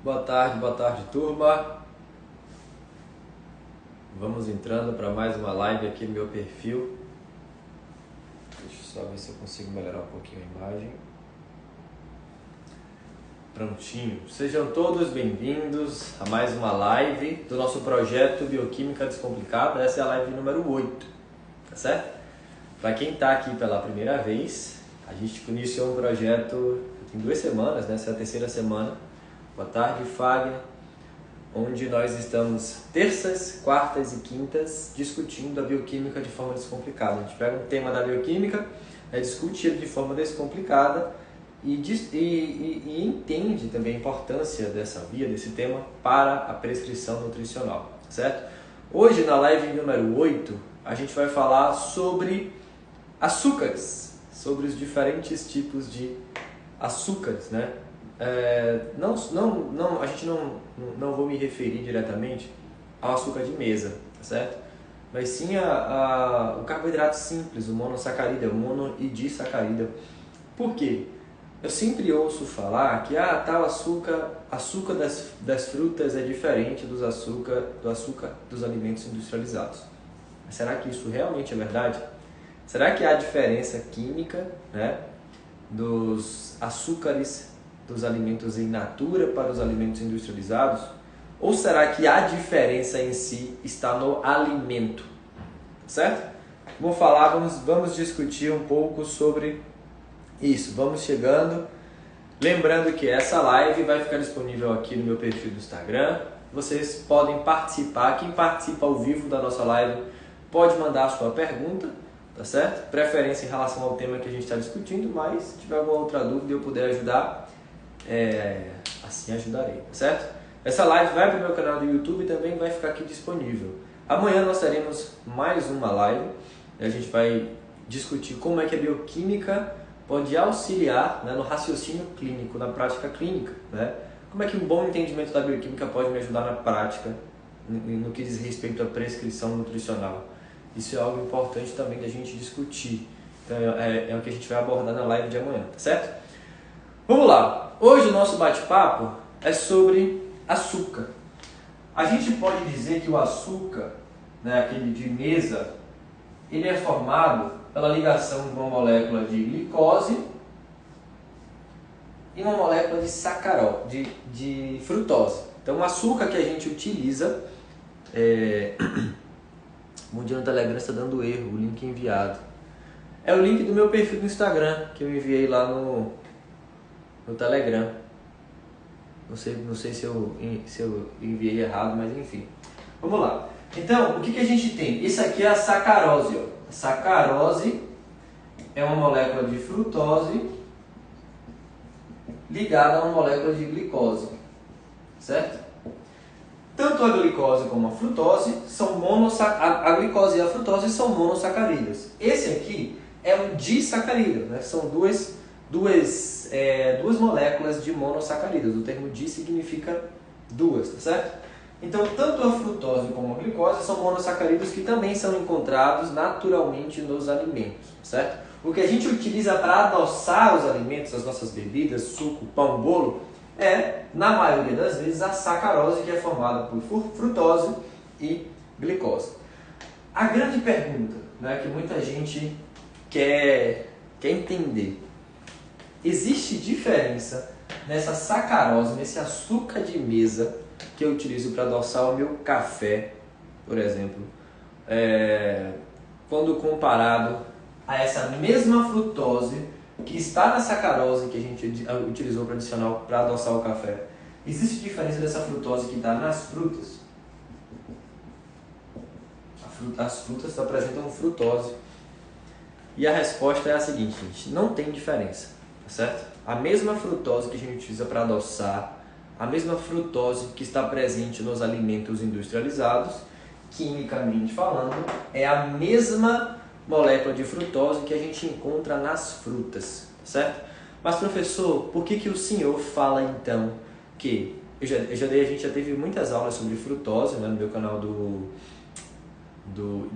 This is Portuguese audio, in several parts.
Boa tarde, turma. Vamos entrando para mais uma live aqui no meu perfil. Deixa eu só ver se eu consigo melhorar um pouquinho a imagem. Prontinho. Sejam todos bem-vindos a mais uma live do nosso projeto Bioquímica Descomplicada. Essa é a live número 8, tá certo? Para quem está aqui pela primeira vez, a gente iniciou um projeto tem 2 semanas, né? Essa é a terceira semana. Boa tarde, Fagner. Onde nós estamos terças, quartas e quintas discutindo a bioquímica de forma descomplicada. A gente pega um tema da bioquímica, discute ele de forma descomplicada e entende também a importância dessa via, desse tema para a prescrição nutricional, certo? Hoje, na live número 8, a gente vai falar sobre açúcares, sobre os diferentes tipos de açúcares, né? A gente não vou me referir diretamente ao açúcar de mesa, tá certo? Mas sim o carboidrato simples, o monossacarídeo, o mono e disacarídeo. Por quê? Eu sempre ouço falar que tal açúcar das frutas é diferente do açúcar dos alimentos industrializados. Mas será que isso realmente é verdade? Será que há diferença química, né, dos açúcares dos alimentos in natura para os alimentos industrializados? Ou será que a diferença em si está no alimento? Certo? Vamos discutir um pouco sobre isso. Vamos chegando. Lembrando que essa live vai ficar disponível aqui no meu perfil do Instagram. Vocês podem participar. Quem participa ao vivo da nossa live pode mandar a sua pergunta, tá certo? Preferência em relação ao tema que a gente está discutindo, mas se tiver alguma outra dúvida e eu puder ajudar, assim ajudarei, tá certo? Essa live vai para o meu canal do YouTube e também vai ficar aqui disponível. Amanhã nós teremos mais uma live e a gente vai discutir como é que a bioquímica pode auxiliar, né, no raciocínio clínico, na prática clínica, né? Como é que um bom entendimento da bioquímica pode me ajudar na prática, no que diz respeito à prescrição nutricional. Isso é algo importante também da gente discutir. Então é o que a gente vai abordar na live de amanhã, tá certo? Vamos lá! Hoje o nosso bate-papo é sobre açúcar. A gente pode dizer que o açúcar, né, aquele de mesa, ele é formado pela ligação de uma molécula de glicose e uma molécula de sacarose, de frutose. Então o açúcar que a gente utiliza, o Mundial no Telegram está dando erro, o link enviado. É o link do meu perfil do Instagram, que eu enviei lá no Telegram. Não sei se eu enviei errado, mas enfim. Vamos lá. Então, o que a gente tem? Isso aqui é a sacarose. Ó. A sacarose é uma molécula de frutose ligada a uma molécula de glicose. Certo? Tanto a glicose como a frutose são a glicose e a frutose são monossacarídeos. Esse aqui é um disacarídeo, né? São duas moléculas de monossacarídeos. O termo di significa duas, tá certo? Então, tanto a frutose como a glicose são monossacarídeos que também são encontrados naturalmente nos alimentos, certo? O que a gente utiliza para adoçar os alimentos, as nossas bebidas, suco, pão, bolo, é, na maioria das vezes, a sacarose, que é formada por frutose e glicose. A grande pergunta, né, que muita gente quer entender: existe diferença nessa sacarose, nesse açúcar de mesa que eu utilizo para adoçar o meu café, por exemplo, quando comparado a essa mesma frutose que está na sacarose que a gente utilizou para adoçar o café? Existe diferença dessa frutose que está nas frutas? As frutas apresentam frutose. E a resposta é a seguinte, gente: não tem diferença, tá certo? A mesma frutose que a gente utiliza para adoçar, a mesma frutose que está presente nos alimentos industrializados, quimicamente falando, é a mesma molécula de frutose que a gente encontra nas frutas, tá certo? Mas, professor, por que o senhor fala então que... a gente já teve muitas aulas sobre frutose, né, no meu canal do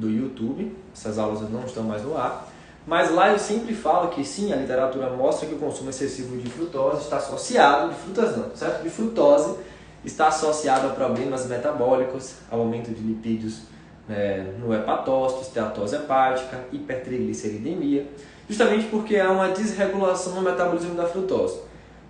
YouTube. Essas aulas não estão mais no ar. Mas lá eu sempre falo que sim, a literatura mostra que o consumo excessivo de frutose está associado, de frutas não, certo? De frutose, está associado a problemas metabólicos, ao aumento de lipídios no hepatócito, esteatose hepática, hipertrigliceridemia, justamente porque há uma desregulação no metabolismo da frutose.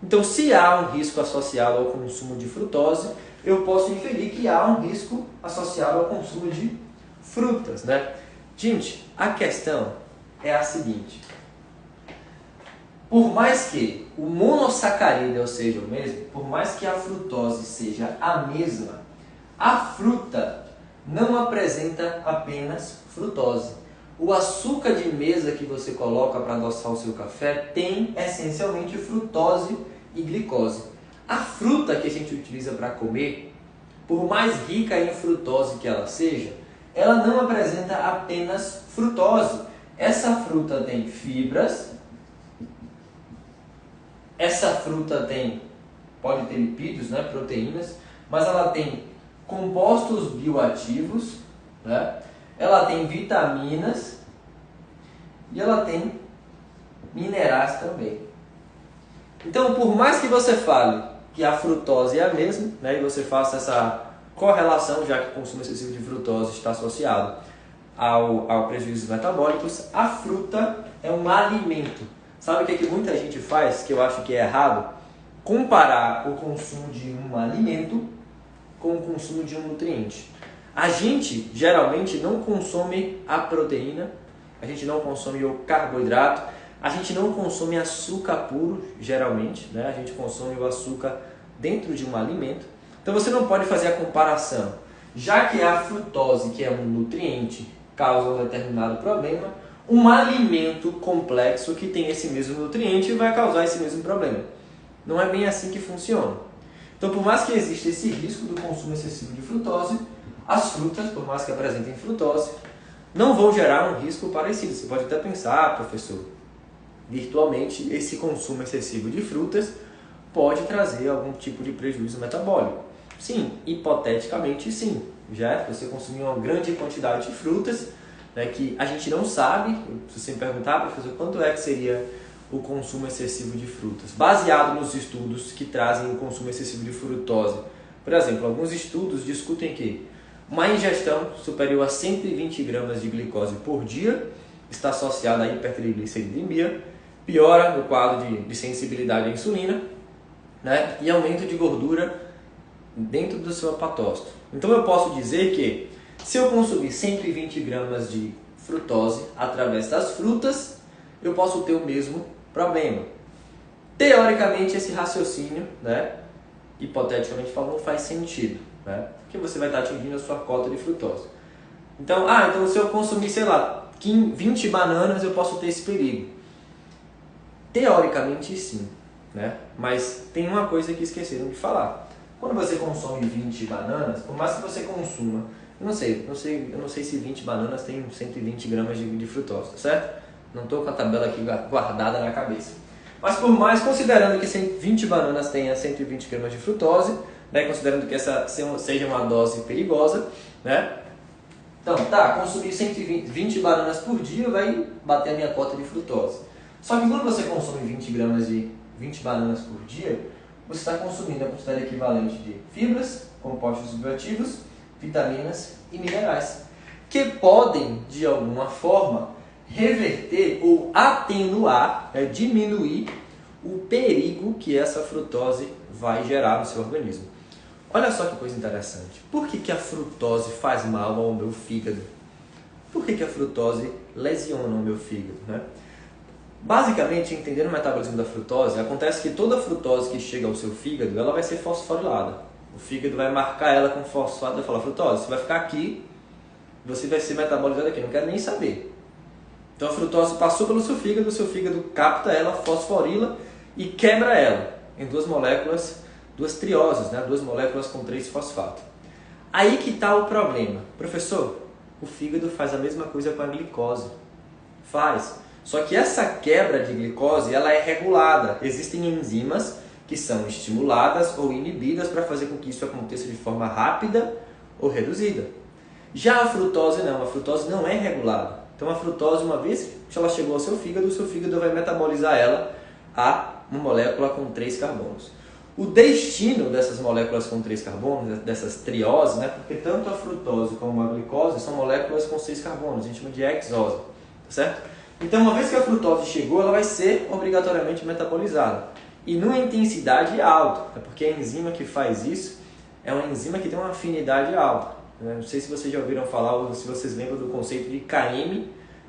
Então, se há um risco associado ao consumo de frutose, eu posso inferir que há um risco associado ao consumo de frutas, né? Gente, a questão é a seguinte: por mais que o monossacarídeo seja o mesmo, por mais que a frutose seja a mesma, a fruta não apresenta apenas frutose. O açúcar de mesa que você coloca para adoçar o seu café tem essencialmente frutose e glicose. A fruta que a gente utiliza para comer, por mais rica em frutose que ela seja, ela não apresenta apenas frutose. Essa fruta tem fibras, essa fruta pode ter lipídios, né, proteínas, mas ela tem compostos bioativos, né? Ela tem vitaminas e ela tem minerais também. Então, por mais que você fale que a frutose é a mesma, né, e você faça essa correlação, já que o consumo excessivo de frutose está associado ao prejuízos metabólicos, a fruta é um alimento. Sabe o que muita gente faz, que eu acho que é errado? Comparar o consumo de um alimento com o consumo de um nutriente. A gente geralmente não consome a proteína, a gente não consome o carboidrato, a gente não consome açúcar puro, geralmente, né? A gente consome o açúcar dentro de um alimento. Então você não pode fazer a comparação. Já que a frutose, que é um nutriente, causa um determinado problema, um alimento complexo que tem esse mesmo nutriente vai causar esse mesmo problema. Não é bem assim que funciona. Então, por mais que exista esse risco do consumo excessivo de frutose, as frutas, por mais que apresentem frutose, não vão gerar um risco parecido. Você pode até pensar, professor, virtualmente esse consumo excessivo de frutas pode trazer algum tipo de prejuízo metabólico. Sim, hipoteticamente sim. Já você consumir uma grande quantidade de frutas, né, que a gente não sabe, se você me perguntar, professor, quanto é que seria o consumo excessivo de frutas, baseado nos estudos que trazem o consumo excessivo de frutose. Por exemplo, alguns estudos discutem que uma ingestão superior a 120 gramas de glicose por dia está associada à hipertrigliceridemia, piora no quadro de sensibilidade à insulina, né, e aumento de gordura dentro do seu hepatócito. Então eu posso dizer que se eu consumir 120 gramas de frutose através das frutas, eu posso ter o mesmo problema. Teoricamente, esse raciocínio, né, hipoteticamente falando, não faz sentido, né, porque você vai estar atingindo a sua cota de frutose. Então, então se eu consumir, sei lá, 20 bananas, eu posso ter esse perigo. Teoricamente, sim, né, mas tem uma coisa que esqueceram de falar. Quando você consome 20 bananas, por mais que você consuma, eu não sei se 20 bananas tem 120 gramas de frutose, tá certo? Não estou com a tabela aqui guardada na cabeça. Mas por mais, considerando que 20 bananas tenha 120 gramas de frutose, né, considerando que essa seja uma dose perigosa, né? Então, consumir 120 bananas por dia vai bater a minha cota de frutose. Só que quando você consome 20 bananas por dia, você está consumindo a quantidade equivalente de fibras, compostos bioativos, vitaminas e minerais, que podem, de alguma forma, reverter ou atenuar, diminuir o perigo que essa frutose vai gerar no seu organismo. Olha só que coisa interessante. Por que a frutose faz mal ao meu fígado? Por que a frutose lesiona o meu fígado, né? Basicamente, entendendo o metabolismo da frutose, acontece que toda frutose que chega ao seu fígado, ela vai ser fosforilada. O fígado vai marcar ela com fosfato e vai falar: frutose, você vai ficar aqui, você vai ser metabolizado aqui, não quero nem saber. Então a frutose passou pelo seu fígado capta ela, fosforila e quebra ela em duas moléculas, duas trioses, né? Duas moléculas com 3-fosfato. Aí que está o problema. Professor, o fígado faz a mesma coisa com a glicose. Faz. Só que essa quebra de glicose, ela é regulada. Existem enzimas que são estimuladas ou inibidas para fazer com que isso aconteça de forma rápida ou reduzida. Já a frutose não. A frutose não é regulada. Então a frutose, uma vez que ela chegou ao seu fígado, o seu fígado vai metabolizar ela a uma molécula com 3 carbonos. O destino dessas moléculas com 3 carbonos, dessas trioses, né? Porque tanto a frutose como a glicose são moléculas com 6 carbonos, a gente chama de hexose, tá certo? Então, uma vez que a frutose chegou, ela vai ser obrigatoriamente metabolizada. E numa intensidade alta, porque a enzima que faz isso é uma enzima que tem uma afinidade alta. Né? Não sei se vocês já ouviram falar ou se vocês lembram do conceito de KM,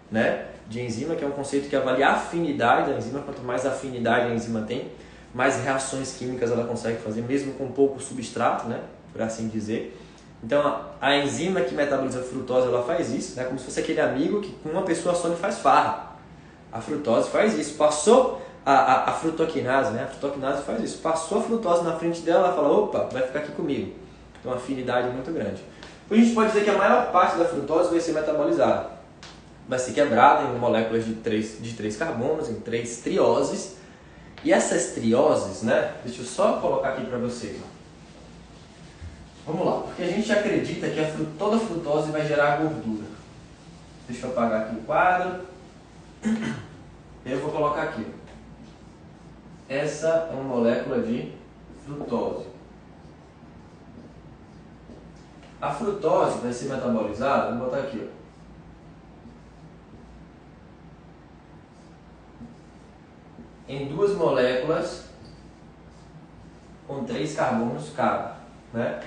né? De enzima, que é um conceito que avalia a afinidade da enzima. Quanto mais afinidade a enzima tem, mais reações químicas ela consegue fazer, mesmo com pouco substrato, né? Por assim dizer. Então, a enzima que metaboliza a frutose, ela faz isso, né? Como se fosse aquele amigo que com uma pessoa só ele faz farra. A frutose faz isso. Passou a frutoquinase, né? A frutoquinase faz isso. Passou a frutose na frente dela, ela fala, opa, vai ficar aqui comigo. Então, uma afinidade muito grande. Então, a gente pode dizer que a maior parte da frutose vai ser metabolizada. Vai ser quebrada em moléculas de 3 carbonos, em 3 trioses. E essas trioses, né? Deixa eu só colocar aqui para vocês. Vamos lá, porque a gente acredita que toda frutose vai gerar gordura. Deixa eu apagar aqui o quadro. Eu vou colocar aqui. Essa é uma molécula de frutose. A frutose vai ser metabolizada, vou botar aqui, ó. Em 2 moléculas com 3 carbonos cada, né?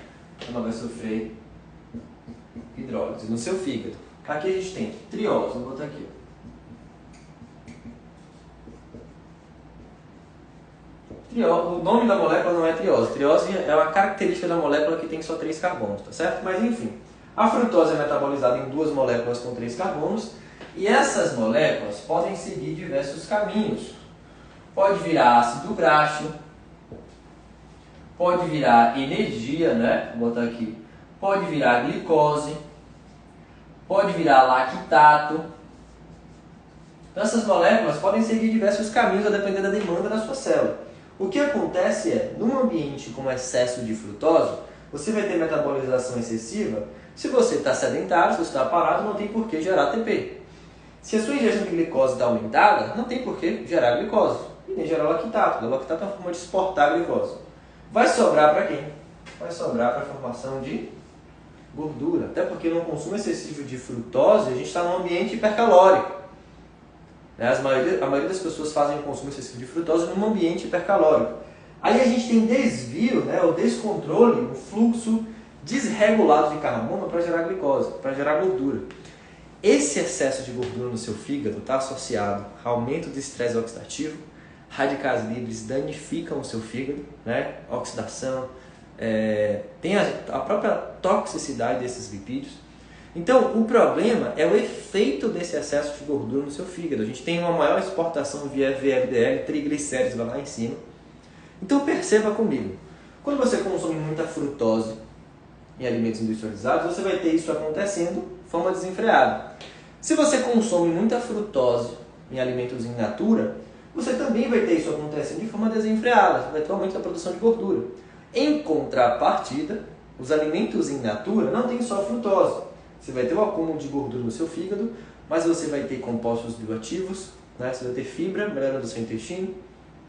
Ela vai sofrer hidrólise no seu fígado. Aqui a gente tem triose, vou botar aqui. O nome da molécula não é triose. Triose é uma característica da molécula que tem só 3 carbonos, tá certo? Mas enfim, a frutose é metabolizada em 2 moléculas com 3 carbonos e essas moléculas podem seguir diversos caminhos. Pode virar ácido graxo, pode virar energia, né? Vou botar aqui. Pode virar glicose, pode virar lactato. Então, essas moléculas podem seguir diversos caminhos a depender da demanda da sua célula. O que acontece é, num ambiente com excesso de frutose, você vai ter metabolização excessiva. Se você está sedentário, se você está parado, não tem por que gerar ATP. Se a sua ingestão de glicose está aumentada, não tem por que gerar glicose. E nem gerar lactato. O lactato é uma forma de exportar a glicose. Vai sobrar para quem? Vai sobrar para a formação de gordura. Até porque no consumo excessivo de frutose, a gente está num ambiente hipercalórico. A maioria das pessoas fazem o consumo excessivo de frutose num ambiente hipercalórico. Aí a gente tem desvio, né, ou descontrole, um fluxo desregulado de carbono para gerar glicose, para gerar gordura. Esse excesso de gordura no seu fígado está associado a aumento de estresse oxidativo. Radicais livres danificam o seu fígado, né? Oxidação, tem a própria toxicidade desses lipídios. Então, o problema é o efeito desse excesso de gordura no seu fígado. A gente tem uma maior exportação via VLDL, triglicéridos lá em cima. Então, perceba comigo, quando você consome muita frutose em alimentos industrializados, você vai ter isso acontecendo de forma desenfreada. Se você consome muita frutose em alimentos in natura, você também vai ter isso acontecendo de forma desenfreada, vai ter aumento da produção de gordura. Em contrapartida, os alimentos in natura não têm só frutose. Você vai ter o acúmulo de gordura no seu fígado, mas você vai ter compostos bioativos, né? Você vai ter fibra, melhorando o seu intestino,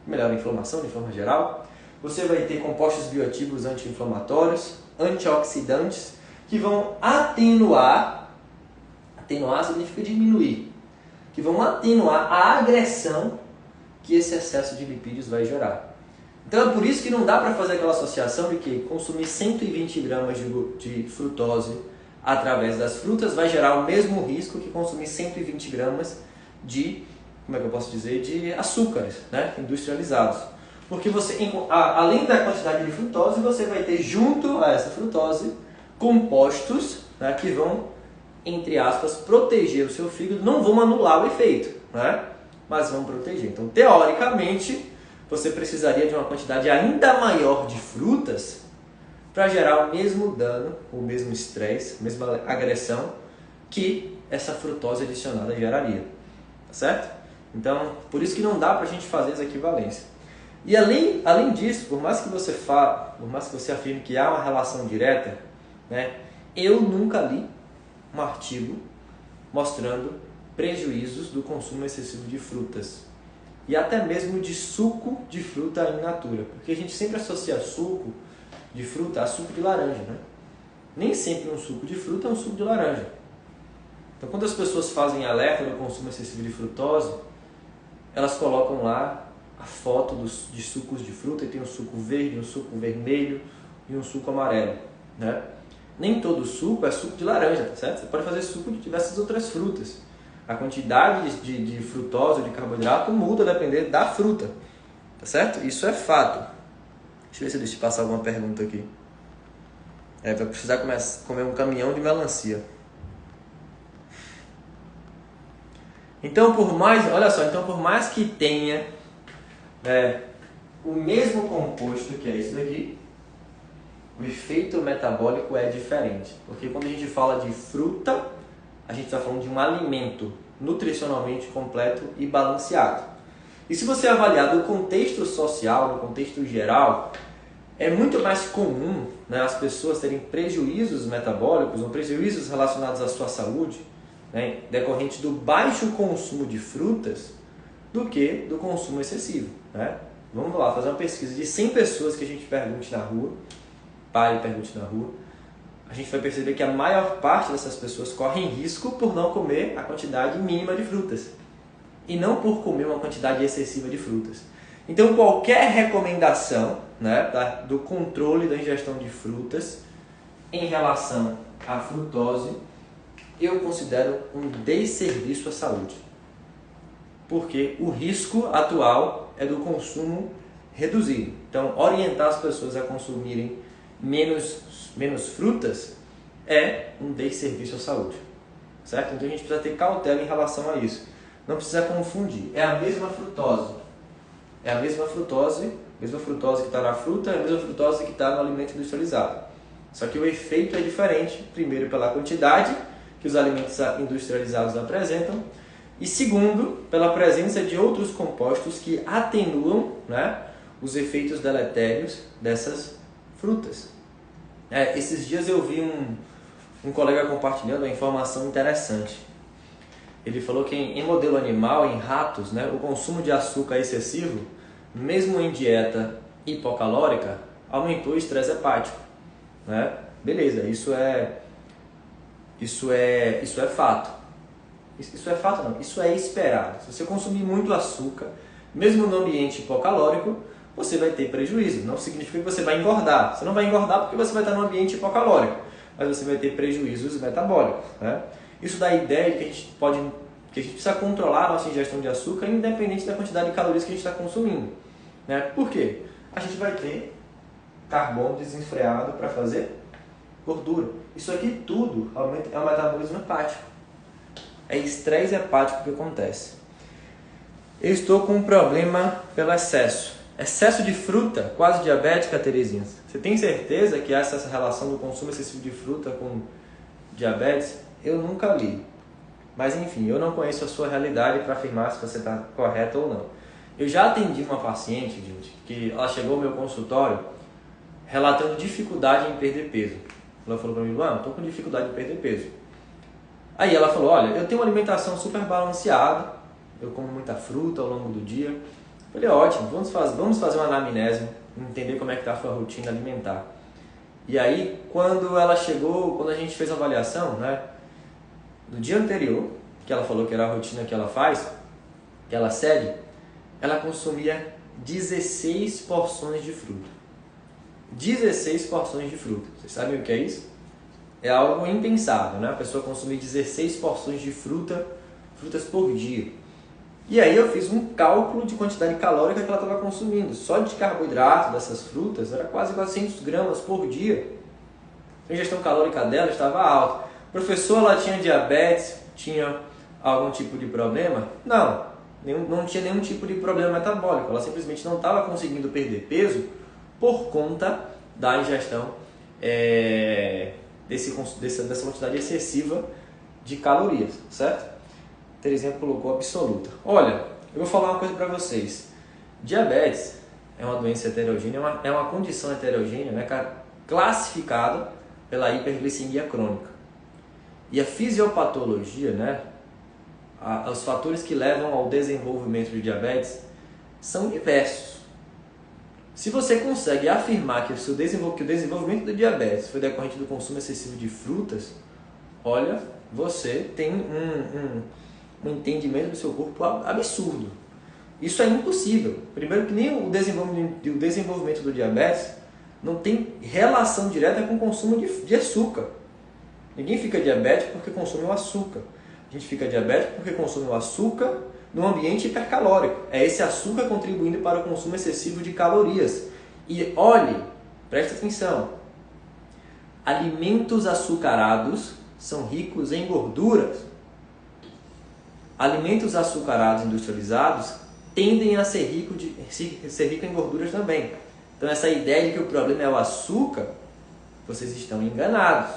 melhora a inflamação de forma geral. Você vai ter compostos bioativos anti-inflamatórios, antioxidantes, que vão atenuar significa diminuir, que vão atenuar a agressão que esse excesso de lipídios vai gerar. Então é por isso que não dá para fazer aquela associação de que consumir 120 gramas de frutose através das frutas vai gerar o mesmo risco que consumir 120 gramas de, como é que eu posso dizer, de açúcares, né, industrializados. Porque você, além da quantidade de frutose, você vai ter junto a essa frutose compostos, né, que vão, entre aspas, proteger o seu fígado, não vão anular o efeito, né, mas vão proteger. Então, teoricamente, você precisaria de uma quantidade ainda maior de frutas para gerar o mesmo dano, o mesmo estresse, a mesma agressão que essa frutose adicionada geraria, tá certo? Então, por isso que não dá para a gente fazer essa equivalência. E além disso, por mais que você afirme que há uma relação direta, né, eu nunca li um artigo mostrando prejuízos do consumo excessivo de frutas. e até mesmo de suco de fruta in natura, porque a gente sempre associa suco de fruta a suco de laranja, né? Nem sempre um suco de fruta é um suco de laranja. Então, quando as pessoas fazem alerta do consumo excessivo de frutose, elas colocam lá a foto de sucos de fruta, e tem um suco verde, um suco vermelho e um suco amarelo, né? Nem todo suco é suco de laranja, tá certo? Você pode fazer suco de diversas outras frutas. A quantidade de frutose ou de carboidrato muda dependendo da fruta, tá certo? Isso é fato. Deixa eu ver se deixa eu passar alguma pergunta aqui. Vai precisar comer um caminhão de melancia. Então, por mais que tenha o mesmo composto, que é isso daqui, o efeito metabólico é diferente. Porque quando a gente fala de fruta, a gente está falando de um alimento nutricionalmente completo e balanceado. E se você avaliar do contexto social, no contexto geral, é muito mais comum, né, as pessoas terem prejuízos metabólicos ou prejuízos relacionados à sua saúde, né, decorrente do baixo consumo de frutas, do que do consumo excessivo, né? Vamos lá, fazer uma pesquisa de 100 pessoas que a gente pergunte na rua, pare e pergunte na rua, a gente vai perceber que a maior parte dessas pessoas correm risco por não comer a quantidade mínima de frutas e não por comer uma quantidade excessiva de frutas. Então, qualquer recomendação, né, do controle da ingestão de frutas em relação à frutose, eu considero um desserviço à saúde. Porque o risco atual é do consumo reduzido. Então, orientar as pessoas a consumirem menos frutas é um desserviço à saúde, certo? Então a gente precisa ter cautela em relação a isso. Não precisa confundir. É a mesma frutose. É a mesma frutose que está na fruta, é a mesma frutose que está no alimento industrializado. Só que o efeito é diferente, primeiro pela quantidade que os alimentos industrializados apresentam, e segundo, pela presença de outros compostos que atenuam, né, os efeitos deletérios dessas frutas. Esses dias eu vi um colega compartilhando uma informação interessante. Ele falou que em modelo animal, em ratos, né, o consumo de açúcar excessivo, mesmo em dieta hipocalórica, aumentou o estresse hepático, né? Beleza, isso é fato. Isso é fato não, isso é esperado. Se você consumir muito açúcar, mesmo no ambiente hipocalórico, você vai ter prejuízo. Não significa que você vai engordar. Você não vai engordar porque você vai estar no ambiente hipocalórico, mas você vai ter prejuízos metabólicos, né? Isso dá a ideia de que a gente precisa controlar a nossa ingestão de açúcar independente da quantidade de calorias que a gente está consumindo, né? Por quê? A gente vai ter carbono desenfreado para fazer gordura. Isso aqui tudo é o metabolismo hepático. É estresse hepático que acontece. Eu estou com um problema pelo excesso. Excesso de fruta, quase diabética, Terezinha. Você tem certeza que essa relação do consumo excessivo de fruta com diabetes? Eu nunca li. Mas enfim, eu não conheço a sua realidade para afirmar se você está correto ou não. Eu já atendi uma paciente, gente, que ela chegou ao meu consultório relatando dificuldade em perder peso. Ela falou para mim, Luan, estou com dificuldade em perder peso. Aí ela falou, olha, eu tenho uma alimentação super balanceada, eu como muita fruta ao longo do dia. Eu falei, ótimo, vamos fazer uma anamnese, entender como é que está a sua rotina alimentar. E aí, quando ela chegou, quando a gente fez a avaliação, né, no dia anterior, que ela falou que era a rotina que ela faz, que ela segue, ela consumia 16 porções de fruta. 16 porções de fruta. Vocês sabem o que é isso? É algo impensável, né? A pessoa consumir 16 porções de frutas por dia. E aí eu fiz um cálculo de quantidade calórica que ela estava consumindo. Só de carboidrato dessas frutas era quase 400 gramas por dia. A ingestão calórica dela estava alta. Professor, ela tinha diabetes? Tinha algum tipo de problema? Não tinha nenhum tipo de problema metabólico. Ela simplesmente não estava conseguindo perder peso por conta da ingestão dessa quantidade excessiva de calorias, certo? Terezinha colocou absoluta. Olha, eu vou falar uma coisa para vocês. Diabetes é uma doença heterogênea, é uma condição heterogênea, né, classificada pela hiperglicemia crônica. E a fisiopatologia, né, os fatores que levam ao desenvolvimento de diabetes, são diversos. Se você consegue afirmar que o desenvolvimento do diabetes foi decorrente do consumo excessivo de frutas, olha, você tem um entendimento do seu corpo absurdo. Isso é impossível. Primeiro que nem o desenvolvimento do diabetes não tem relação direta com o consumo de açúcar. Ninguém fica diabético porque consome o açúcar. A gente fica diabético porque consome o açúcar num ambiente hipercalórico. É esse açúcar contribuindo para o consumo excessivo de calorias. E olhe, preste atenção, alimentos açucarados são ricos em gorduras. Alimentos açucarados industrializados tendem a ser ricos em gorduras também. Então essa ideia de que o problema é o açúcar, vocês estão enganados.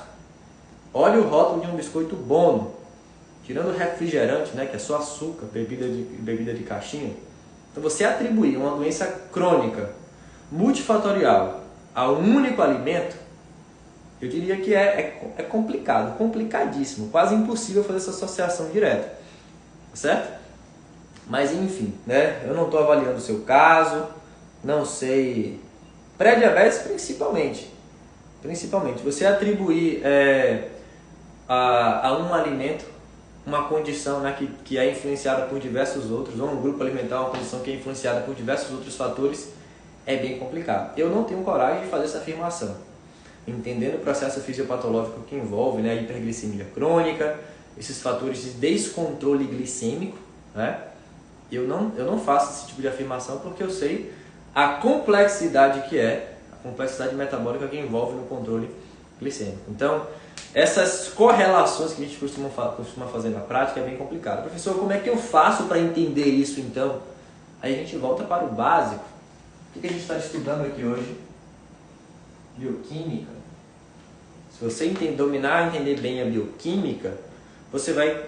Olhe o rótulo de um biscoito Bono. Tirando o refrigerante, né, que é só açúcar, bebida de caixinha. Então você atribuir uma doença crônica, multifatorial, a um único alimento, eu diria que é complicado, complicadíssimo, quase impossível fazer essa associação direta. Certo? Mas enfim, né, eu não estou avaliando o seu caso, não sei. Pré-diabetes principalmente. Você atribuir a um alimento uma condição, né, que é influenciada por diversos outros, ou um grupo alimentar, uma condição que é influenciada por diversos outros fatores, é bem complicado. Eu não tenho coragem de fazer essa afirmação, entendendo o processo fisiopatológico que envolve, né, a hiperglicemia crônica, esses fatores de descontrole glicêmico, né? Eu não faço esse tipo de afirmação porque eu sei a complexidade a complexidade metabólica que envolve no controle glicêmico. Então, essas correlações que a gente costuma fazer na prática é bem complicado. Professor, como é que eu faço para entender isso então? Aí a gente volta para o básico. O que a gente está estudando aqui hoje? Bioquímica. Se você dominar e entender bem a bioquímica, você vai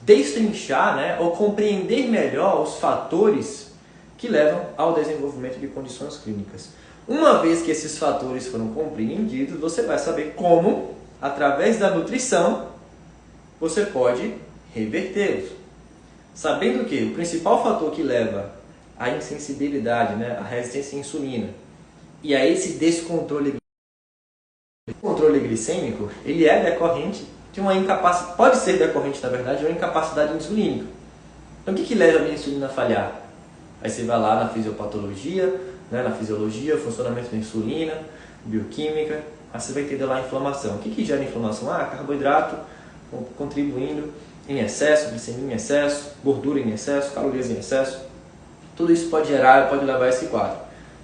destrinchar, né, ou compreender melhor os fatores que levam ao desenvolvimento de condições clínicas. Uma vez que esses fatores foram compreendidos, você vai saber como, através da nutrição, você pode revertê-los. Sabendo que o principal fator que leva à insensibilidade, né, à resistência à insulina e a esse descontrole glicêmico, ele é decorrente de uma incapacidade, pode ser decorrente, na verdade, de uma incapacidade insulínica. Então, o que leva a minha insulina a falhar? Aí você vai lá na fisiopatologia, né, na fisiologia, funcionamento da insulina, bioquímica, aí você vai entender lá a inflamação. O que gera inflamação? Carboidrato contribuindo em excesso, glicemia em excesso, gordura em excesso, calorias em excesso. Tudo isso pode levar a esse quadro.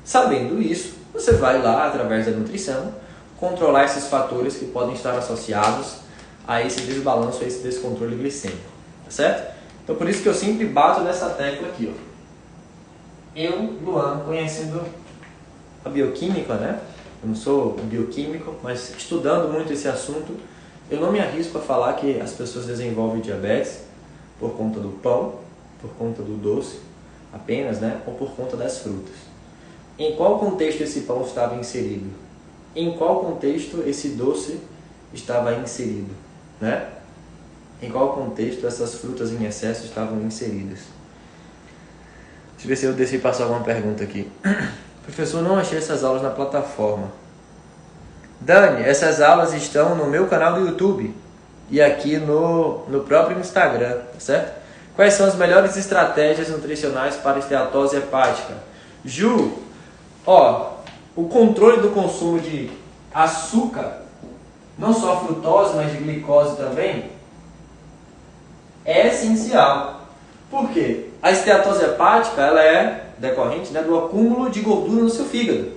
Sabendo isso, você vai lá, através da nutrição, controlar esses fatores que podem estar associados a esse desbalanço, a esse descontrole glicêmico, tá certo? Então por isso que eu sempre bato nessa tecla aqui, ó. Eu, Luan, conhecendo a bioquímica, né? Eu não sou bioquímico, mas estudando muito esse assunto, eu não me arrisco a falar que as pessoas desenvolvem diabetes por conta do pão, por conta do doce apenas, né? Ou por conta das frutas. Em qual contexto esse pão estava inserido? Em qual contexto esse doce estava inserido, né? Em qual contexto essas frutas em excesso estavam inseridas? Deixa eu ver se eu deixei passar alguma pergunta aqui. Professor, não achei essas aulas na plataforma. Dani, essas aulas estão no meu canal do YouTube e aqui no próprio Instagram, tá certo? Quais são as melhores estratégias nutricionais para esteatose hepática? Ju, o controle do consumo de açúcar, não só frutose, mas de glicose também, é essencial. Por quê? A esteatose hepática ela é decorrente, né, do acúmulo de gordura no seu fígado.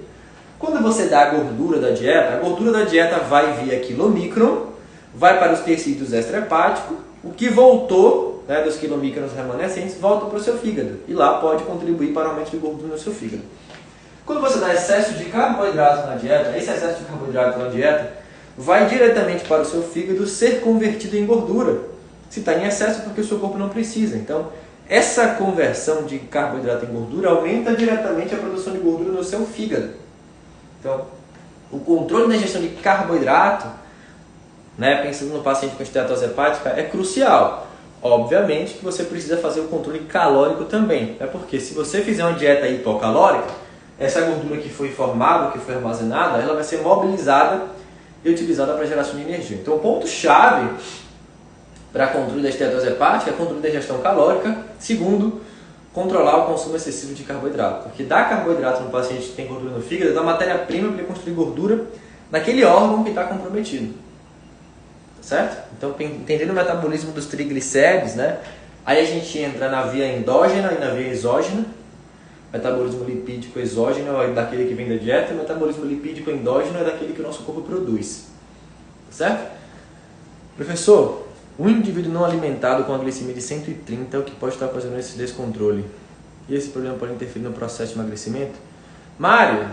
Quando você dá a gordura da dieta vai via quilomicron, vai para os tecidos extrahepáticos, o que voltou, né, dos quilomicrons remanescentes volta para o seu fígado. E lá pode contribuir para o aumento de gordura no seu fígado. Quando você dá excesso de carboidrato na dieta, esse excesso de carboidrato na dieta vai diretamente para o seu fígado ser convertido em gordura. Se está em excesso é porque o seu corpo não precisa. Então, essa conversão de carboidrato em gordura aumenta diretamente a produção de gordura no seu fígado. Então, o controle da ingestão de carboidrato, né, pensando no paciente com esteatose hepática, é crucial. Obviamente que você precisa fazer o controle calórico também, né? Porque se você fizer uma dieta hipocalórica, essa gordura que foi formada, que foi armazenada, ela vai ser mobilizada e utilizada para geração de energia. Então o ponto-chave para controle da esteatose hepática é controle da ingestão calórica. Segundo, controlar o consumo excessivo de carboidrato. Porque dar carboidrato no paciente que tem gordura no fígado é da matéria-prima para ele construir gordura naquele órgão que está comprometido. Certo? Então, entendendo o metabolismo dos triglicéridos, né? Aí a gente entra na via endógena e na via exógena. Metabolismo lipídico exógeno é daquele que vem da dieta, e metabolismo lipídico endógeno é daquele que o nosso corpo produz. Certo? Professor, o indivíduo não alimentado com a glicemia de 130 é o que pode estar fazendo esse descontrole. E esse problema pode interferir no processo de emagrecimento? Mário,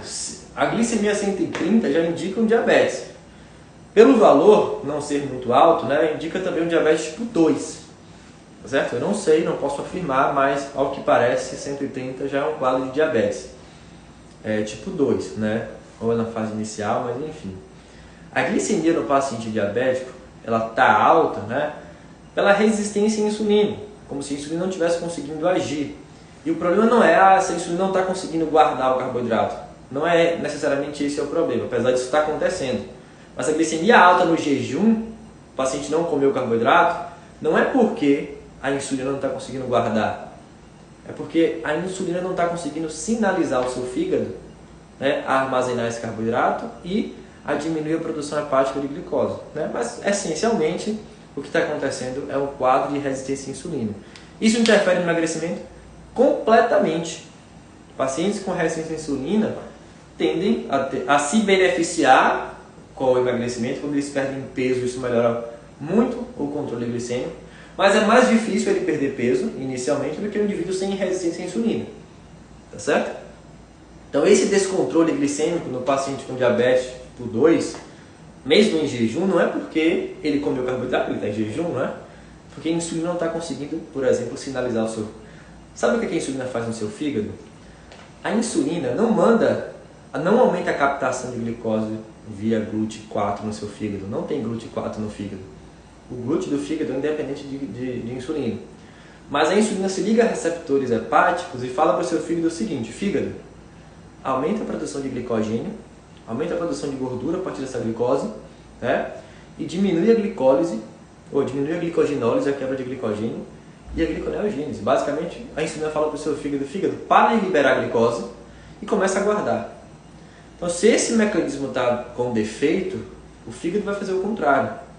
a glicemia 130 já indica um diabetes. Pelo valor não ser muito alto, né, indica também um diabetes tipo 2. Certo? Eu não sei, não posso afirmar, mas ao que parece 130 já é um quadro de diabetes. Tipo 2, né? Ou na fase inicial, mas enfim. A glicemia no paciente diabético, ela está alta, né, pela resistência à insulina, como se a insulina não estivesse conseguindo agir. E o problema não é se a insulina não está conseguindo guardar o carboidrato. Não é necessariamente esse é o problema, apesar disso estar acontecendo. Mas a glicemia alta no jejum, o paciente não comeu carboidrato, não é porque a insulina não está conseguindo guardar. É porque a insulina não está conseguindo sinalizar o seu fígado, né, a armazenar esse carboidrato e a diminuir a produção hepática de glicose. Né? Mas, essencialmente, o que está acontecendo é um quadro de resistência à insulina. Isso interfere no emagrecimento? Completamente. Pacientes com resistência à insulina tendem a se beneficiar com o emagrecimento. Quando eles perdem peso, isso melhora muito o controle glicêmico. Mas é mais difícil ele perder peso, inicialmente, do que um indivíduo sem resistência à insulina. Tá certo? Então, esse descontrole glicêmico no paciente com diabetes tipo 2, mesmo em jejum, não é porque ele comeu carboidrato, ele está em jejum, não é? Porque a insulina não está conseguindo, por exemplo, sinalizar o seu... Sabe o que a insulina faz no seu fígado? A insulina não aumenta a captação de glicose via GLUT4 no seu fígado. Não tem GLUT4 no fígado. O GLUT do fígado é independente de insulina. Mas a insulina se liga a receptores hepáticos e fala para o seu fígado o seguinte: fígado, aumenta a produção de glicogênio, aumenta a produção de gordura a partir dessa glicose, né? E diminui a glicólise, ou diminui a glicogenólise, a quebra de glicogênio, e a gliconeogênese. Basicamente, a insulina fala para o seu fígado: fígado, para de liberar a glicose e começa a guardar. Então, se esse mecanismo está com defeito, o fígado vai fazer o contrário.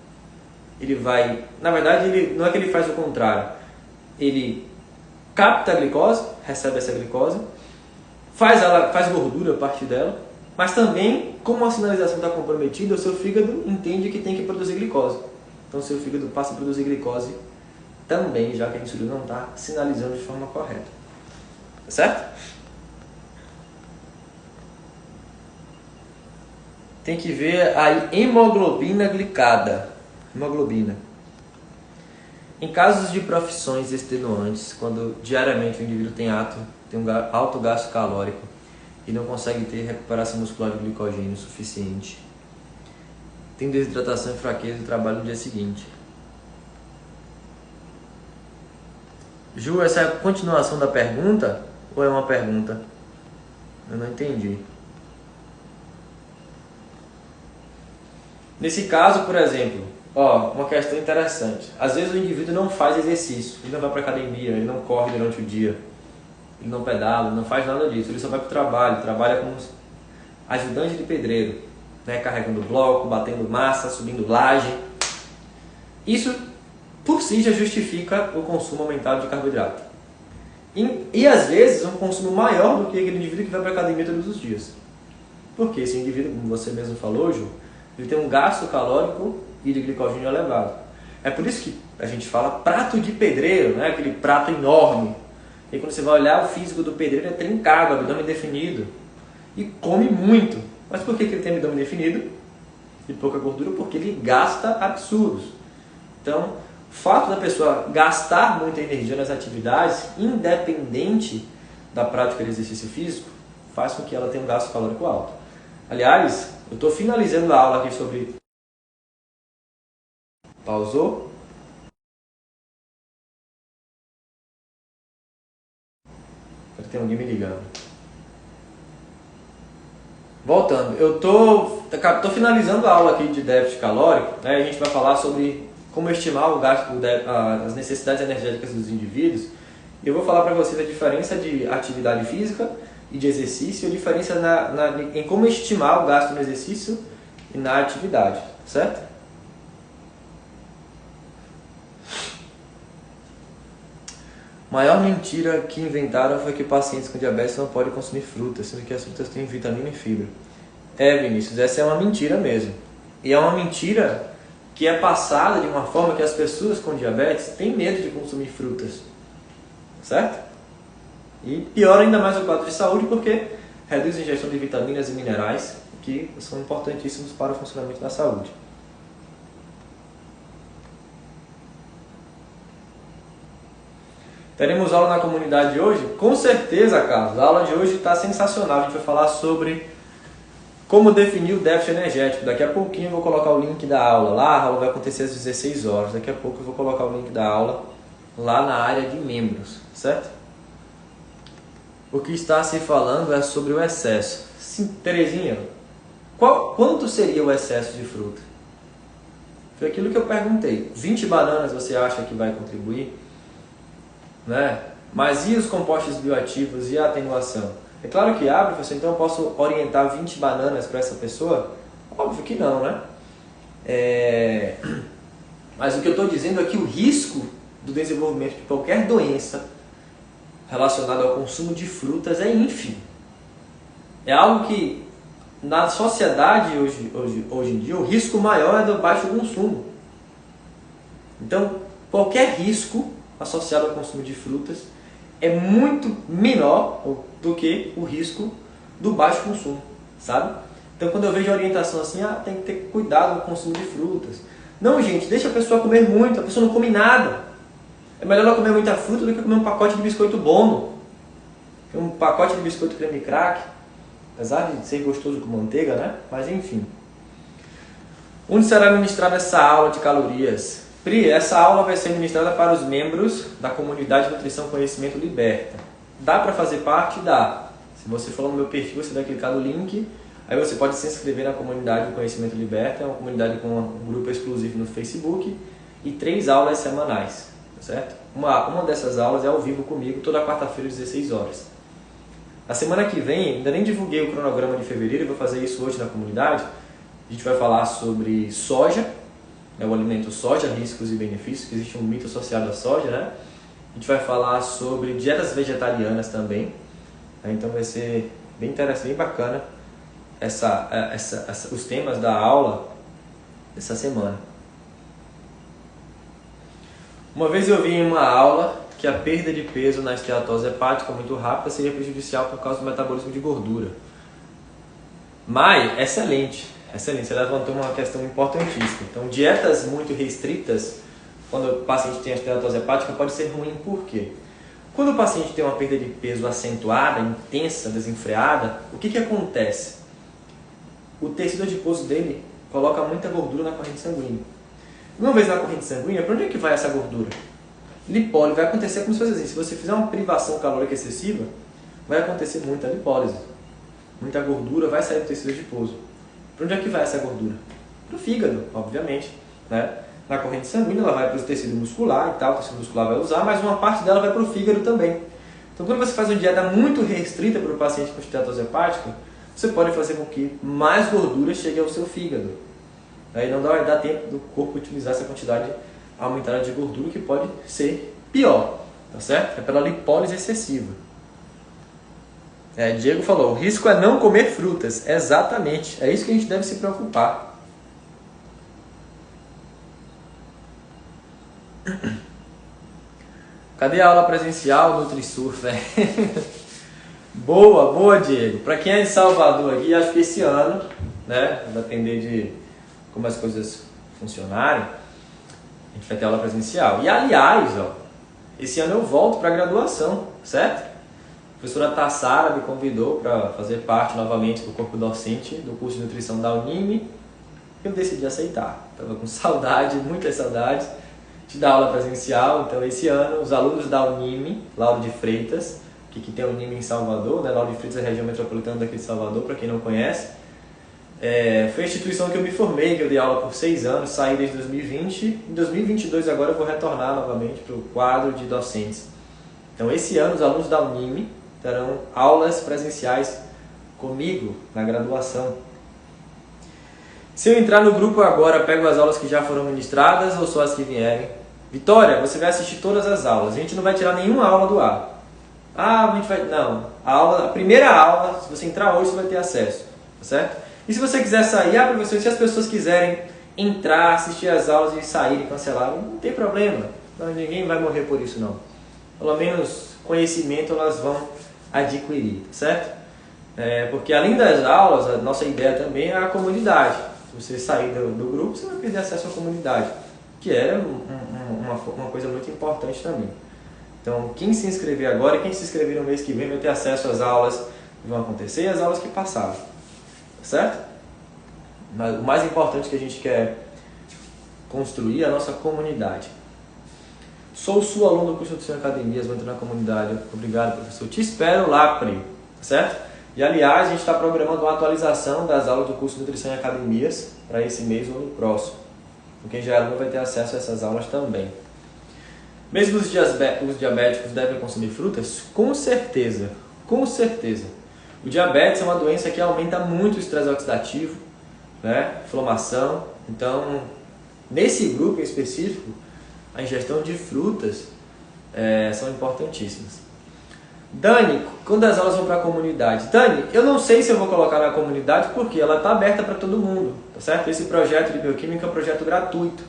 Ele vai, na verdade, não é que ele faz o contrário. Ele capta a glicose, recebe essa glicose, faz gordura a partir dela, mas também, como a sinalização está comprometida, o seu fígado entende que tem que produzir glicose. Então, o seu fígado passa a produzir glicose também, já que a insulina não está sinalizando de forma correta. Certo? Tem que ver a hemoglobina glicada. Hemoglobina. Em casos de profissões extenuantes, quando diariamente o indivíduo tem um alto gasto calórico e não consegue ter recuperação muscular de glicogênio suficiente, tem desidratação e fraqueza e trabalho no dia seguinte. Ju, essa é a continuação da pergunta ou é uma pergunta? Eu não entendi. Nesse caso, por exemplo, uma questão interessante. Às vezes o indivíduo não faz exercício, ele não vai para academia, ele não corre durante o dia, ele não pedala, ele não faz nada disso, ele só vai para o trabalho, trabalha como ajudante de pedreiro, né, carregando bloco, batendo massa, subindo laje. Isso por si já justifica o consumo aumentado de carboidrato. E às vezes um consumo maior do que aquele indivíduo que vai para a academia todos os dias. Porque esse indivíduo, como você mesmo falou, Ju, ele tem um gasto calórico e de glicogênio elevado. É por isso que a gente fala prato de pedreiro, né? Aquele prato enorme. E quando você vai olhar, o físico do pedreiro é trincado, abdômen definido. E come muito. Mas por que ele tem abdômen definido e pouca gordura? Porque ele gasta absurdos. Então, o fato da pessoa gastar muita energia nas atividades, independente da prática de exercício físico, faz com que ela tenha um gasto calórico alto. Aliás, eu estou finalizando a aula aqui sobre... Pausou? Tem alguém me ligando. Voltando, eu tô finalizando a aula aqui de déficit calórico, né? A gente vai falar sobre como estimar o gasto, as necessidades energéticas dos indivíduos. E eu vou falar para vocês a diferença de atividade física e de exercício, e a diferença em como estimar o gasto no exercício e na atividade, certo? Maior mentira que inventaram foi que pacientes com diabetes não podem consumir frutas, sendo que as frutas têm vitamina e fibra. Vinícius, essa é uma mentira mesmo. E é uma mentira que é passada de uma forma que as pessoas com diabetes têm medo de consumir frutas. Certo? E piora ainda mais o quadro de saúde porque reduz a ingestão de vitaminas e minerais que são importantíssimos para o funcionamento da saúde. Teremos aula na comunidade hoje? Com certeza, Carlos. A aula de hoje está sensacional. A gente vai falar sobre como definir o déficit energético. Daqui a pouquinho eu vou colocar o link da aula lá. A aula vai acontecer às 16 horas. Daqui a pouco eu vou colocar o link da aula lá na área de membros, certo? O que está se falando é sobre o excesso. Sim, Terezinha, quanto seria o excesso de fruta? Foi aquilo que eu perguntei. 20 bananas você acha que vai contribuir? Né? Mas e os compostos bioativos e a atenuação? É claro que abre, professor, então eu posso orientar 20 bananas para essa pessoa? Óbvio que não, né? Mas o que eu estou dizendo é que o risco do desenvolvimento de qualquer doença relacionada ao consumo de frutas é ínfimo. É algo que na sociedade hoje em dia o risco maior é do baixo consumo. Então, qualquer risco associado ao consumo de frutas é muito menor do que o risco do baixo consumo, sabe? Então, quando eu vejo a orientação assim, tem que ter cuidado com o consumo de frutas. Não, gente, deixa a pessoa comer muito, a pessoa não come nada. É melhor ela comer muita fruta do que comer um pacote de biscoito Bono. Um pacote de biscoito creme crack, apesar de ser gostoso com manteiga, né? Mas enfim. Onde será ministrada essa aula de calorias? Pri, essa aula vai ser ministrada para os membros da comunidade Nutrição Conhecimento Liberta. Dá para fazer parte? Dá. Se você for no meu perfil, você vai clicar no link, aí você pode se inscrever na comunidade Conhecimento Liberta, é uma comunidade com um grupo exclusivo no Facebook e 3 aulas semanais, certo? Uma dessas aulas é ao vivo comigo, toda quarta-feira às 16 horas. Na semana que vem, ainda nem divulguei o cronograma de fevereiro, eu vou fazer isso hoje na comunidade. A gente vai falar sobre soja, o alimento soja, riscos e benefícios, que existe um mito associado à soja, né? A gente vai falar sobre dietas vegetarianas também, então vai ser bem interessante, bem bacana os temas da aula dessa semana. Uma vez eu vi em uma aula que a perda de peso na esteatose hepática muito rápida seria prejudicial por causa do metabolismo de gordura. Mai, excelente. Excelente, você levantou uma questão importantíssima. Então, dietas muito restritas, quando o paciente tem esteatose hepática, pode ser ruim. Por quê? Quando o paciente tem uma perda de peso acentuada, intensa, desenfreada, o que acontece? O tecido adiposo dele coloca muita gordura na corrente sanguínea. Uma vez na corrente sanguínea, para onde é que vai essa gordura? Lipólise. Vai acontecer como se fosse assim, se você fizer uma privação calórica excessiva, vai acontecer muita lipólise. Muita gordura vai sair do tecido adiposo. Para onde é que vai essa gordura? Para o fígado, obviamente, né? Na corrente sanguínea ela vai para o tecido muscular e tal, o tecido muscular vai usar, mas uma parte dela vai para o fígado também. Então quando você faz uma dieta muito restrita para o paciente com esteatose hepática, você pode fazer com que mais gordura chegue ao seu fígado. Aí não vai dar tempo do corpo utilizar essa quantidade aumentada de gordura, que pode ser pior, tá certo? É pela lipólise excessiva. Diego falou, o risco é não comer frutas. Exatamente, é isso que a gente deve se preocupar. Cadê a aula presencial NutriSurf? Boa, Diego. Para quem é em Salvador aqui, acho que esse ano, né, vai depender de como as coisas funcionarem, a gente vai ter aula presencial. E aliás, esse ano eu volto para a graduação, certo? A professora Tassara me convidou para fazer parte novamente do corpo docente do curso de nutrição da Unime. Eu decidi aceitar. Estava com saudade, muitas saudades, de dar aula presencial. Então esse ano os alunos da Unime, Lauro de Freitas, que tem o Unime em Salvador, né? Lauro de Freitas é a região metropolitana daqui de Salvador, para quem não conhece. Foi a instituição que eu me formei, que eu dei aula por 6 anos, saí desde 2020. Em 2022 agora eu vou retornar novamente para o quadro de docentes. Então esse ano os alunos da Unime terão aulas presenciais comigo na graduação. Se eu entrar no grupo agora, pego as aulas que já foram ministradas ou só as que vierem? Vitória, você vai assistir todas as aulas. A gente não vai tirar nenhuma aula do ar. A gente vai... Não. A primeira aula, se você entrar hoje, você vai ter acesso. Tá certo? E se você quiser sair, professor, se as pessoas quiserem entrar, assistir as aulas e saírem, cancelarem, não tem problema. Ninguém vai morrer por isso, não. Pelo menos conhecimento elas vão adquirir, tá certo? Porque além das aulas, a nossa ideia também é a comunidade. Se você sair do grupo, você vai perder acesso à comunidade, que é uma coisa muito importante também. Então, quem se inscrever agora e quem se inscrever no mês que vem vai ter acesso às aulas que vão acontecer e às aulas que passaram. Tá certo? Mas o mais importante que a gente quer construir é a nossa comunidade. Sou sua aluno do curso de Nutrição em Academias, vou entrar na comunidade. Obrigado, professor. Te espero lá, Pri. Tá certo? E aliás, a gente está programando uma atualização das aulas do curso de Nutrição em Academias para esse mês ou no próximo. Quem já é aluno vai ter acesso a essas aulas também. Mesmo os diabéticos devem consumir frutas? Com certeza, com certeza. O diabetes é uma doença que aumenta muito o estresse oxidativo, né? Inflamação. Então, nesse grupo em específico, a ingestão de frutas são importantíssimas. Dani, quando as aulas vão para a comunidade? Dani, eu não sei se eu vou colocar na comunidade porque ela está aberta para todo mundo, tá certo? Esse projeto de bioquímica é um projeto gratuito.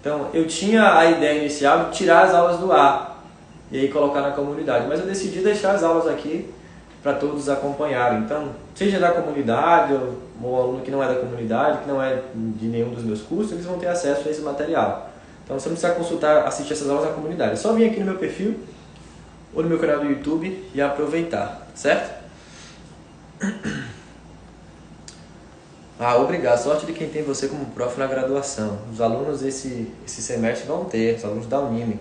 Então, eu tinha a ideia inicial de tirar as aulas do ar e aí colocar na comunidade, mas eu decidi deixar as aulas aqui para todos acompanharem. Então, seja da comunidade ou aluno que não é da comunidade, que não é de nenhum dos meus cursos, eles vão ter acesso a esse material. Então, você não precisa assistir essas aulas na comunidade. É só vir aqui no meu perfil ou no meu canal do YouTube e aproveitar, certo? Obrigado. Sorte de quem tem você como prof na graduação. Os alunos esse semestre vão ter, os alunos da Unime.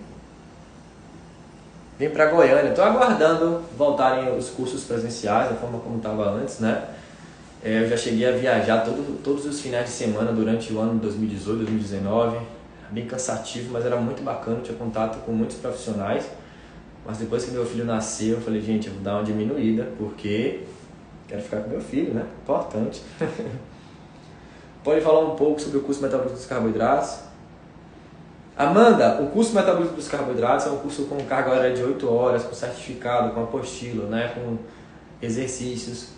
Vem para Goiânia. Estou aguardando voltarem os cursos presenciais, da forma como estava antes, né? Eu já cheguei a viajar todos os finais de semana durante o ano de 2018, 2019. Bem cansativo, mas era muito bacana. Tinha contato com muitos profissionais. Mas depois que meu filho nasceu, eu falei, gente, eu vou dar uma diminuída, porque quero ficar com meu filho, né? Importante. Pode falar um pouco sobre o curso de Metabolismo dos Carboidratos? Amanda, o curso de Metabolismo dos Carboidratos é um curso com carga horária de 8 horas, com certificado, com apostila, né? Com exercícios,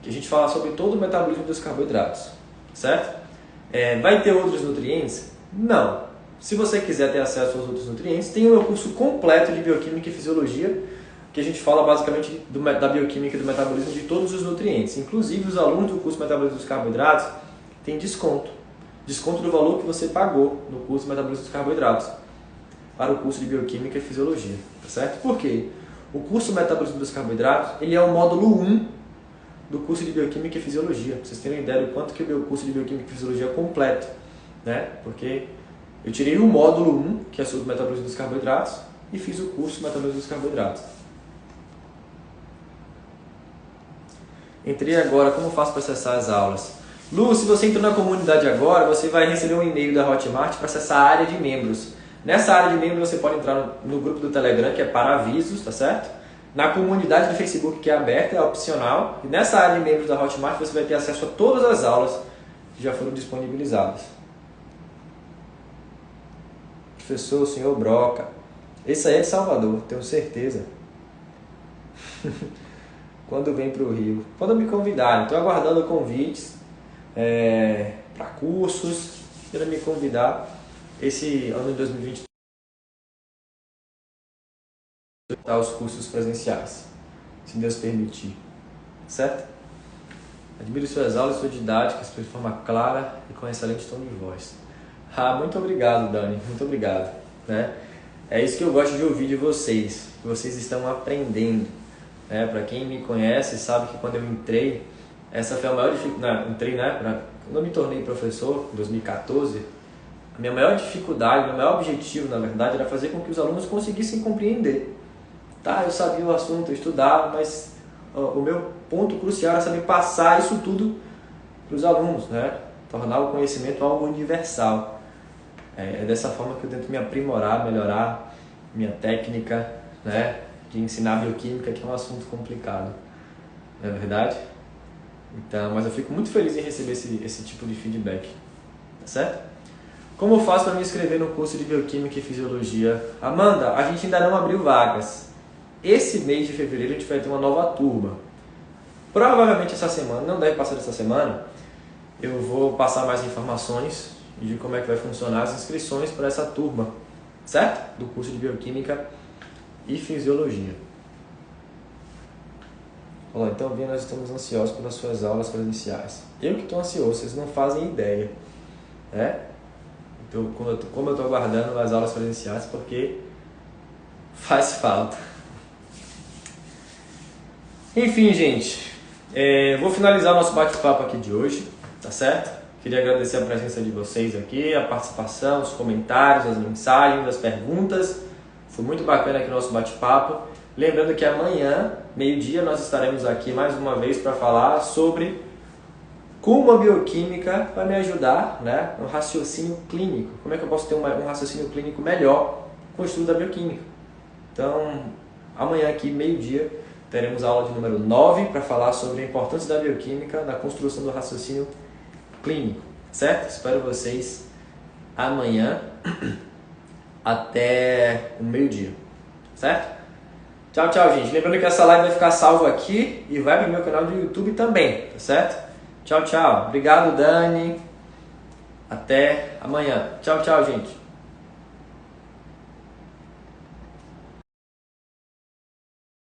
que a gente fala sobre todo o metabolismo dos carboidratos, certo? Vai ter outros nutrientes? Não. Se você quiser ter acesso aos outros nutrientes, tem o meu curso completo de Bioquímica e Fisiologia, que a gente fala basicamente da bioquímica e do metabolismo de todos os nutrientes. Inclusive, os alunos do curso de Metabolismo dos Carboidratos têm desconto. Desconto do valor que você pagou no curso de Metabolismo dos Carboidratos para o curso de Bioquímica e Fisiologia. Tá certo? Por quê? O curso de Metabolismo dos Carboidratos ele é o módulo 1 do curso de Bioquímica e Fisiologia. Para vocês terem ideia do quanto que o meu curso de Bioquímica e Fisiologia é completo. Né? Porque eu tirei o módulo 1, que é sobre o metabolismo dos carboidratos, e fiz o curso de metabolismo dos carboidratos. Entrei agora, como eu faço para acessar as aulas? Lu, se você entrou na comunidade agora, você vai receber um e-mail da Hotmart para acessar a área de membros. Nessa área de membros você pode entrar no grupo do Telegram, que é para avisos, tá certo? Na comunidade do Facebook, que é aberta, é opcional. E nessa área de membros da Hotmart você vai ter acesso a todas as aulas que já foram disponibilizadas. Professor, o senhor Broca. Esse aí é de Salvador, tenho certeza. Quando vem para o Rio. Quando me convidarem. Estou aguardando convites para cursos. Para me convidar. Esse ano de 2020 os cursos presenciais. Se Deus permitir. Certo? Admiro suas aulas, suas didáticas de forma clara e com excelente tom de voz. Muito obrigado, Dani. Muito obrigado. Né? É isso que eu gosto de ouvir de vocês. Que vocês estão aprendendo. Para quem me conhece, sabe que quando eu entrei, essa foi a maior dificuldade. Quando eu me tornei professor, em 2014, a minha maior dificuldade, o meu maior objetivo, na verdade, era fazer com que os alunos conseguissem compreender. Tá, eu sabia o assunto, eu estudava, mas o meu ponto crucial era saber passar isso tudo para os alunos, né? Tornar o conhecimento algo universal. É dessa forma que eu tento me aprimorar, melhorar minha técnica, né? De ensinar bioquímica, que é um assunto complicado, não é verdade? Então, mas eu fico muito feliz em receber esse tipo de feedback, tá certo? Como eu faço para me inscrever no curso de Bioquímica e Fisiologia? Amanda, a gente ainda não abriu vagas. Esse mês de fevereiro a gente vai ter uma nova turma. Provavelmente essa semana, não deve passar dessa semana, eu vou passar mais informações de como é que vai funcionar as inscrições para essa turma, certo? Do curso de Bioquímica e Fisiologia. Olá, então, Bia, nós estamos ansiosos pelas suas aulas presenciais. Eu que estou ansioso, vocês não fazem ideia, né? Então, como eu estou aguardando as aulas presenciais, porque faz falta. Enfim, gente, vou finalizar o nosso bate-papo aqui de hoje, tá certo? Queria agradecer a presença de vocês aqui, a participação, os comentários, as mensagens, as perguntas. Foi muito bacana aqui o nosso bate-papo. Lembrando que amanhã, meio-dia, nós estaremos aqui mais uma vez para falar sobre como a bioquímica vai me ajudar, né, no raciocínio clínico. Como é que eu posso ter um raciocínio clínico melhor com o estudo da bioquímica. Então, amanhã aqui, meio-dia, teremos a aula de número 9 para falar sobre a importância da bioquímica na construção do raciocínio clínico, certo? Espero vocês amanhã até o meio-dia, certo? Tchau, tchau, gente. Lembrando que essa live vai ficar salva aqui e vai para o meu canal do YouTube também, tá certo? Tchau, tchau. Obrigado, Dani. Até amanhã. Tchau, tchau, gente.